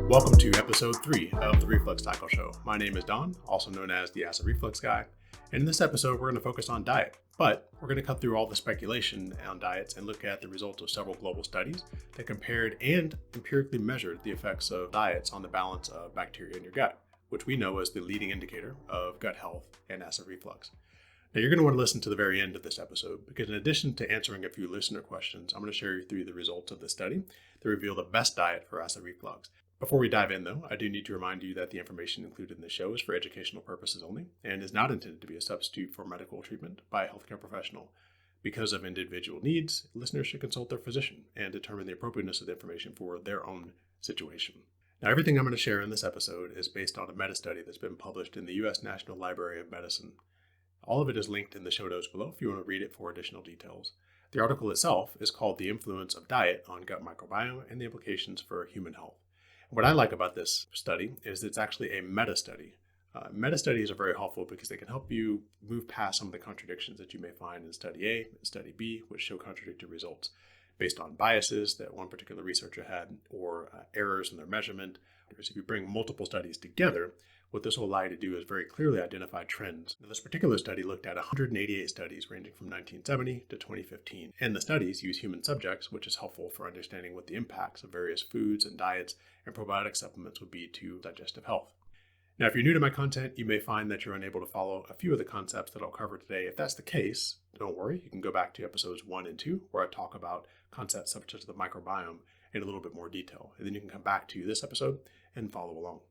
Welcome to episode 3 of the Reflux Cycle Show. My name is Don, also known as the Acid Reflux Guy, and in this episode we're going to focus on diet, but we're going to cut through all the speculation on diets and look at the results of several global studies that compared and empirically measured the effects of diets on the balance of bacteria in your gut, which we know is the leading indicator of gut health and acid reflux. Now you're going to want to listen to the very end of this episode because in addition to answering a few listener questions, I'm going to share you through the results of the study that reveal the best diet for acid reflux. Before we dive in, though, I do need to remind you that the information included in the show is for educational purposes only and is not intended to be a substitute for medical treatment by a healthcare professional. Because of individual needs, listeners should consult their physician and determine the appropriateness of the information for their own situation. Now, everything I'm going to share in this episode is based on a meta-study that's been published in the U.S. National Library of Medicine. All of it is linked in the show notes below if you want to read it for additional details. The article itself is called The Influence of Diet on Gut Microbiome and the Implications for Human Health. What I like about this study is it's actually a meta-study. Meta-studies are very helpful because they can help you move past some of the contradictions that you may find in study A and study B, which show contradictory results based on biases that one particular researcher had or errors in their measurement. If you bring multiple studies together, what this will allow you to do is very clearly identify trends. Now, this particular study looked at 188 studies ranging from 1970 to 2015. And the studies use human subjects, which is helpful for understanding what the impacts of various foods and diets and probiotic supplements would be to digestive health. Now, if you're new to my content, you may find that you're unable to follow a few of the concepts that I'll cover today. If that's the case, don't worry. You can go back to episodes 1 and 2, where I talk about concepts such as the microbiome in a little bit more detail. And then you can come back to this episode and follow along.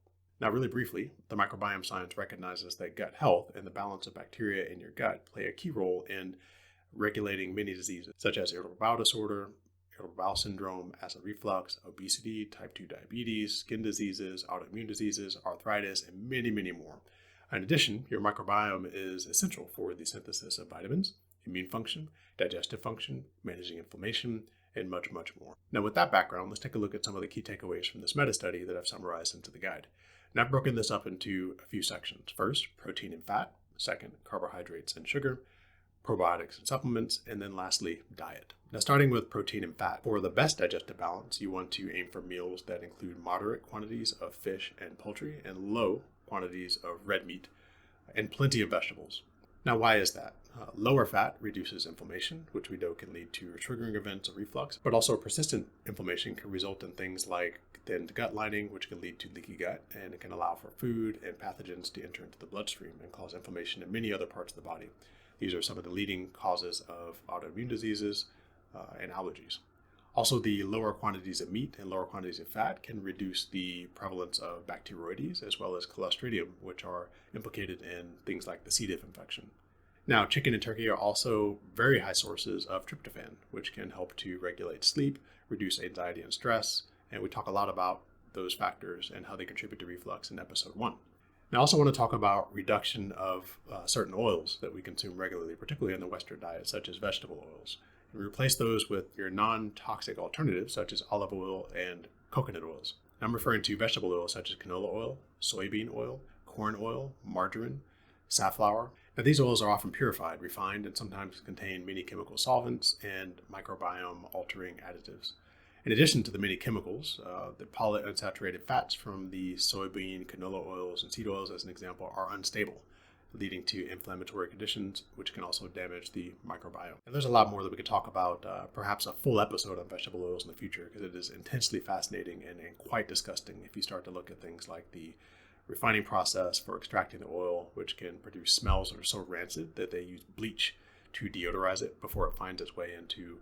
Now, really briefly, the microbiome science recognizes that gut health and the balance of bacteria in your gut play a key role in regulating many diseases, such as irritable bowel disorder, irritable bowel syndrome, acid reflux, obesity, type 2 diabetes, skin diseases, autoimmune diseases, arthritis, and many, many more. In addition, your microbiome is essential for the synthesis of vitamins, immune function, digestive function, managing inflammation, and much, much more. Now, with that background, let's take a look at some of the key takeaways from this meta-study that I've summarized into the guide. And I've broken this up into a few sections. First, protein and fat. Second, carbohydrates and sugar. Probiotics and supplements. And then lastly, diet. Now, starting with protein and fat. For the best digestive balance, you want to aim for meals that include moderate quantities of fish and poultry and low quantities of red meat and plenty of vegetables. Now, why is that? Lower fat reduces inflammation, which we know can lead to triggering events of reflux, but also persistent inflammation can result in things like thinned gut lining, which can lead to leaky gut, and it can allow for food and pathogens to enter into the bloodstream and cause inflammation in many other parts of the body. These are some of the leading causes of autoimmune diseases and allergies. Also, the lower quantities of meat and lower quantities of fat can reduce the prevalence of bacteroides as well as Clostridium, which are implicated in things like the C. diff infection. Now, chicken and turkey are also very high sources of tryptophan, which can help to regulate sleep, reduce anxiety and stress, and we talk a lot about those factors and how they contribute to reflux in episode 1. Now, I also want to talk about reduction of certain oils that we consume regularly, particularly in the Western diet, such as vegetable oils. And replace those with your non-toxic alternatives, such as olive oil and coconut oils. Now, I'm referring to vegetable oils such as canola oil, soybean oil, corn oil, margarine, safflower. Now, these oils are often purified, refined, and sometimes contain many chemical solvents and microbiome-altering additives. In addition to the many chemicals, the polyunsaturated fats from the soybean, canola oils, and seed oils, as an example, are unstable, leading to inflammatory conditions, which can also damage the microbiome. And there's a lot more that we could talk about, perhaps a full episode on vegetable oils in the future, because it is intensely fascinating and quite disgusting if you start to look at things like the refining process for extracting the oil, which can produce smells that are so rancid that they use bleach to deodorize it before it finds its way into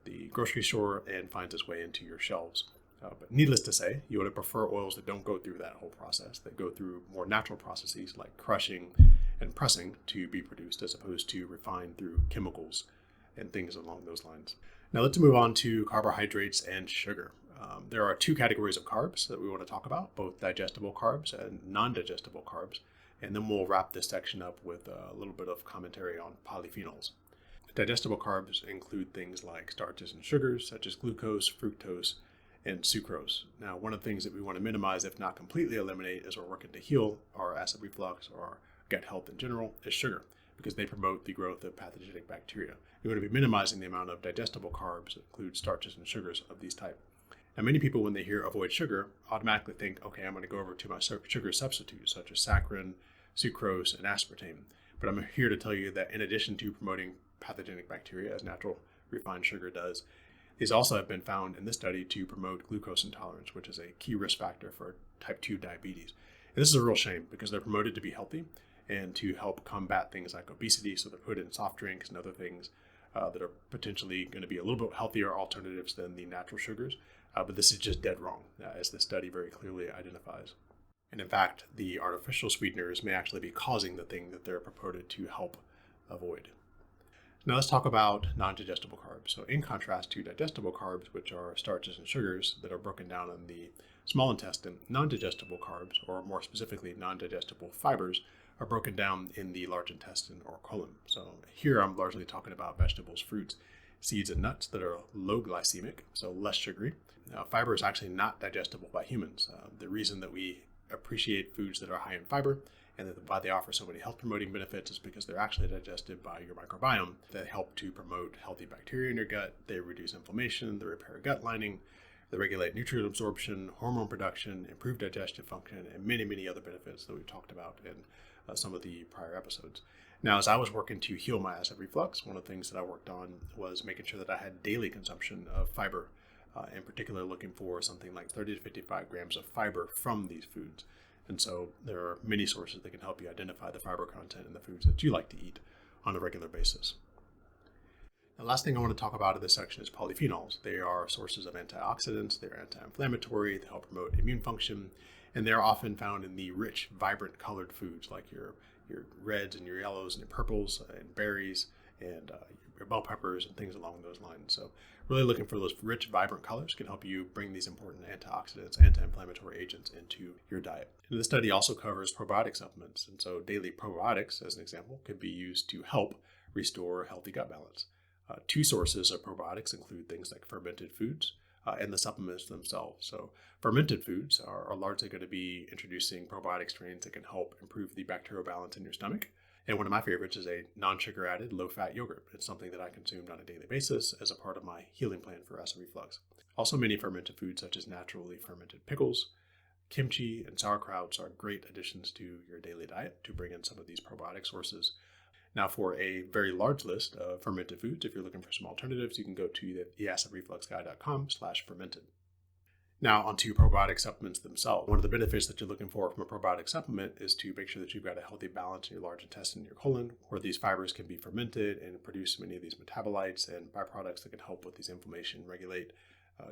the grocery store and finds its way into your shelves. But needless to say, you want to prefer oils that don't go through that whole process, that go through more natural processes like crushing and pressing to be produced as opposed to refined through chemicals and things along those lines. Now let's move on to carbohydrates and sugar. There are 2 categories of carbs that we want to talk about, both digestible carbs and non-digestible carbs. And then we'll wrap this section up with a little bit of commentary on polyphenols. Digestible carbs include things like starches and sugars, such as glucose, fructose, and sucrose. Now, one of the things that we want to minimize, if not completely eliminate, as we're working to heal our acid reflux or our gut health in general, is sugar, because they promote the growth of pathogenic bacteria. We want to be minimizing the amount of digestible carbs that include starches and sugars of these type. Now, many people, when they hear avoid sugar, automatically think, okay, I'm going to go over to my sugar substitutes, such as saccharin, sucrose, and aspartame. But I'm here to tell you that in addition to promoting pathogenic bacteria, as natural refined sugar does, these also have been found in this study to promote glucose intolerance, which is a key risk factor for type 2 diabetes. And this is a real shame because they're promoted to be healthy and to help combat things like obesity. So they're put in soft drinks and other things that are potentially going to be a little bit healthier alternatives than the natural sugars. But this is just dead wrong, as the study very clearly identifies. And in fact, the artificial sweeteners may actually be causing the thing that they're purported to help avoid. Now let's talk about non-digestible carbs. So in contrast to digestible carbs, which are starches and sugars that are broken down in the small intestine, non-digestible carbs, or more specifically non-digestible fibers, are broken down in the large intestine or colon. So here I'm largely talking about vegetables, fruits, seeds, and nuts that are low glycemic, so less sugary. Now, fiber is actually not digestible by humans. The reason that we appreciate foods that are high in fiber and why they offer so many health promoting benefits is because they're actually digested by your microbiome that help to promote healthy bacteria in your gut. They reduce inflammation, they repair gut lining, they regulate nutrient absorption, hormone production, improve digestive function, and many, many other benefits that we've talked about in some of the prior episodes. Now, as I was working to heal my acid reflux, one of the things that I worked on was making sure that I had daily consumption of fiber, in particular looking for something like 30 to 55 grams of fiber from these foods. And so there are many sources that can help you identify the fiber content in the foods that you like to eat on a regular basis. The last thing I want to talk about in this section is polyphenols. They are sources of antioxidants, they're anti-inflammatory, they help promote immune function, and they're often found in the rich, vibrant colored foods like your reds and your yellows and your purples and berries and your bell peppers and things along those lines. So really looking for those rich, vibrant colors can help you bring these important antioxidants, anti-inflammatory agents into your diet. And the study also covers probiotic supplements. And so daily probiotics, as an example, could be used to help restore healthy gut balance. Two sources of probiotics include things like fermented foods and the supplements themselves. So fermented foods are largely going to be introducing probiotic strains that can help improve the bacterial balance in your stomach. And one of my favorites is a non-sugar added low-fat yogurt. It's something that I consumed on a daily basis as a part of my healing plan for acid reflux. Also, many fermented foods such as naturally fermented pickles, kimchi, and sauerkrauts are great additions to your daily diet to bring in some of these probiotic sources. Now, for a very large list of fermented foods, if you're looking for some alternatives, you can go to theacidrefluxguy.com/fermented. Now, onto probiotic supplements themselves. One of the benefits that you're looking for from a probiotic supplement is to make sure that you've got a healthy balance in your large intestine and your colon, where these fibers can be fermented and produce many of these metabolites and byproducts that can help with these inflammation, regulate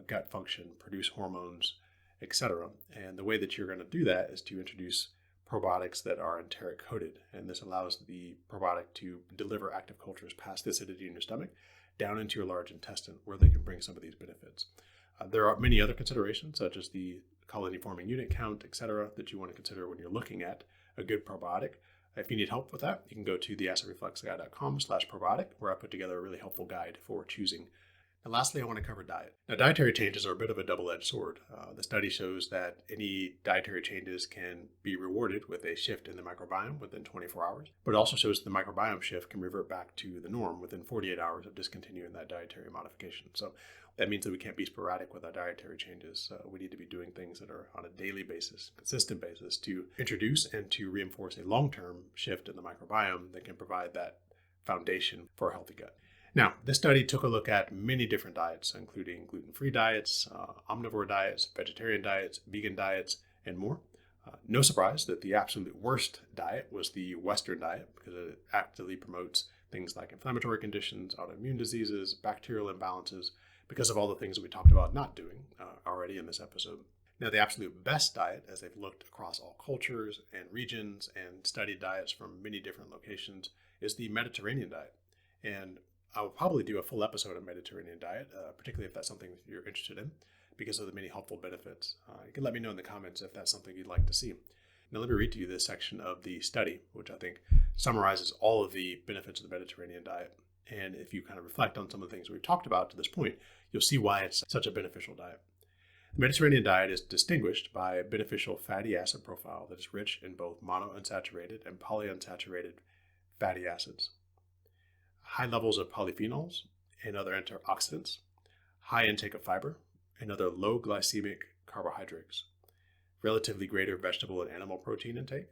gut function, produce hormones, etc. And the way that you're going to do that is to introduce probiotics that are enteric coated, and this allows the probiotic to deliver active cultures past the acidity in your stomach down into your large intestine, where they can bring some of these benefits. There are many other considerations, such as the colony forming unit count, etc., that you want to consider when you're looking at a good probiotic. If you need help with that, you can go to theacidrefluxguy.com/probiotic, where I put together a really helpful guide for choosing. And lastly, I want to cover diet. Now, dietary changes are a bit of a double-edged sword. The study shows that any dietary changes can be rewarded with a shift in the microbiome within 24 hours, but it also shows that the microbiome shift can revert back to the norm within 48 hours of discontinuing that dietary modification. So that means that we can't be sporadic with our dietary changes. We need to be doing things that are on a daily basis, consistent basis, to introduce and to reinforce a long-term shift in the microbiome that can provide that foundation for a healthy gut. Now, this study took a look at many different diets, including gluten-free diets, omnivore diets, vegetarian diets, vegan diets, and more. No surprise that the absolute worst diet was the Western diet, because it actively promotes things like inflammatory conditions, autoimmune diseases, bacterial imbalances, because of all the things that we talked about not doing already in this episode. Now, the absolute best diet, as they've looked across all cultures and regions and studied diets from many different locations, is the Mediterranean diet. And I will probably do a full episode on Mediterranean diet, particularly if that's something you're interested in, because of the many helpful benefits. You can let me know in the comments if that's something you'd like to see. Now let me read to you this section of the study, which I think summarizes all of the benefits of the Mediterranean diet. And if you kind of reflect on some of the things we've talked about to this point, you'll see why it's such a beneficial diet. The Mediterranean diet is distinguished by a beneficial fatty acid profile that is rich in both monounsaturated and polyunsaturated fatty acids, high levels of polyphenols and other antioxidants, high intake of fiber, and other low glycemic carbohydrates, relatively greater vegetable and animal protein intake,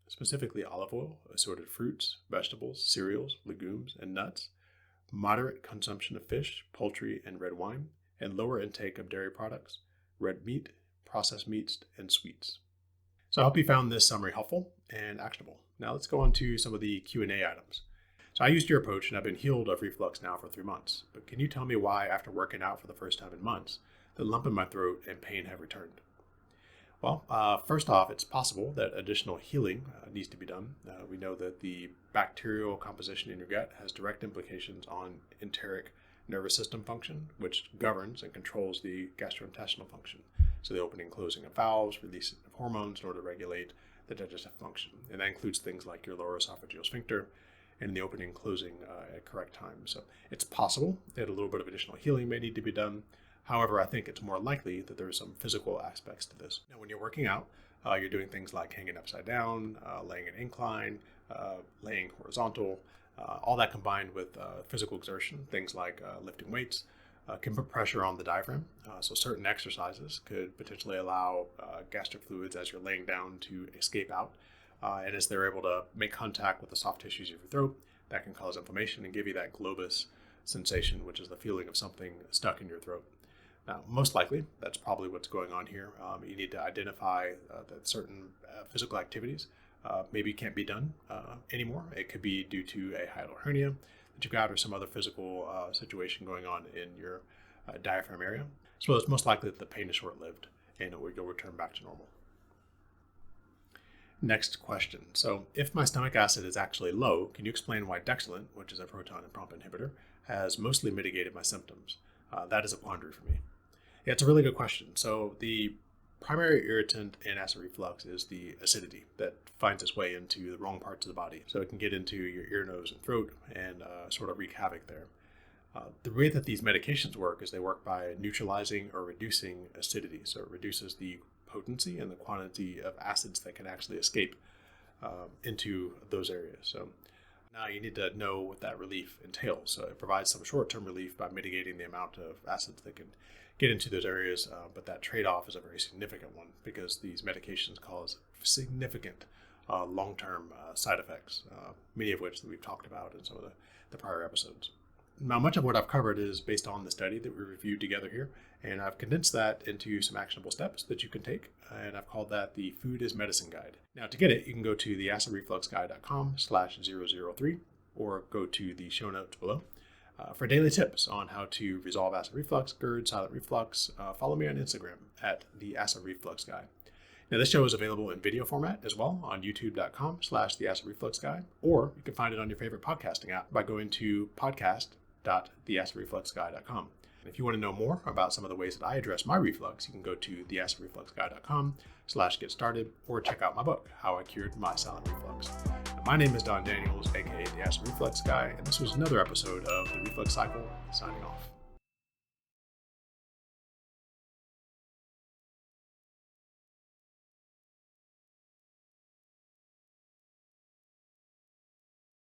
specifically olive oil, assorted fruits, vegetables, cereals, legumes, and nuts, moderate consumption of fish, poultry, and red wine, and lower intake of dairy products, red meat, processed meats, and sweets. So I hope you found this summary helpful and actionable. Now let's go on to some of the Q&A items. So I used your approach and I've been healed of reflux now for 3 months. But can you tell me why, after working out for the first time in months, the lump in my throat and pain have returned? Well, first off, it's possible that additional healing needs to be done. We know that the bacterial composition in your gut has direct implications on enteric nervous system function, which governs and controls the gastrointestinal function. So the opening and closing of valves, release of hormones in order to regulate the digestive function. And that includes things like your lower esophageal sphincter and the opening and closing at correct times. So it's possible that a little bit of additional healing may need to be done. However, I think it's more likely that there are some physical aspects to this. Now, when you're working out, you're doing things like hanging upside down, laying an incline, laying horizontal, all that combined with physical exertion, things like lifting weights, can put pressure on the diaphragm. So certain exercises could potentially allow gastric fluids as you're laying down to escape out. And as they're able to make contact with the soft tissues of your throat, that can cause inflammation and give you that globus sensation, which is the feeling of something stuck in your throat. Now, most likely, that's probably what's going on here. You need to identify that certain physical activities maybe can't be done anymore. It could be due to a hiatal hernia that you've got or some other physical situation going on in your diaphragm area. So it's most likely that the pain is short-lived and you'll return back to normal. Next question. So if my stomach acid is actually low, can you explain why Dexilant, which is a proton and pump inhibitor, has mostly mitigated my symptoms? That is a quandary for me. Yeah, it's a really good question. So the primary irritant in acid reflux is the acidity that finds its way into the wrong parts of the body. So it can get into your ear, nose, and throat and sort of wreak havoc there. The way that these medications work is they work by neutralizing or reducing acidity. So it reduces the potency and the quantity of acids that can actually escape into those areas. So now you need to know what that relief entails. So it provides some short-term relief by mitigating the amount of acids that can get into those areas, but that trade-off is a very significant one because these medications cause significant long-term side effects, many of which that we've talked about in some of the prior episodes. Now, much of what I've covered is based on the study that we reviewed together here, and I've condensed that into some actionable steps that you can take, and I've called that the Food is Medicine Guide. Now, to get it, you can go to theacidrefluxguide.com/003 or go to the show notes below. For daily tips on how to resolve acid reflux, GERD, silent reflux, follow me on Instagram at theacidrefluxguy. Now, this show is available in video format as well on youtube.com/theacidrefluxguy, or you can find it on your favorite podcasting app by going to podcast.theacidrefluxguy.com. If you want to know more about some of the ways that I address my reflux, you can go to theacidrefluxguy.com/get started or check out my book, How I Cured My Silent Reflux. Now, my name is Don Daniels, aka The Acid Reflux Guy, and this was another episode of The Reflux Cycle, signing off.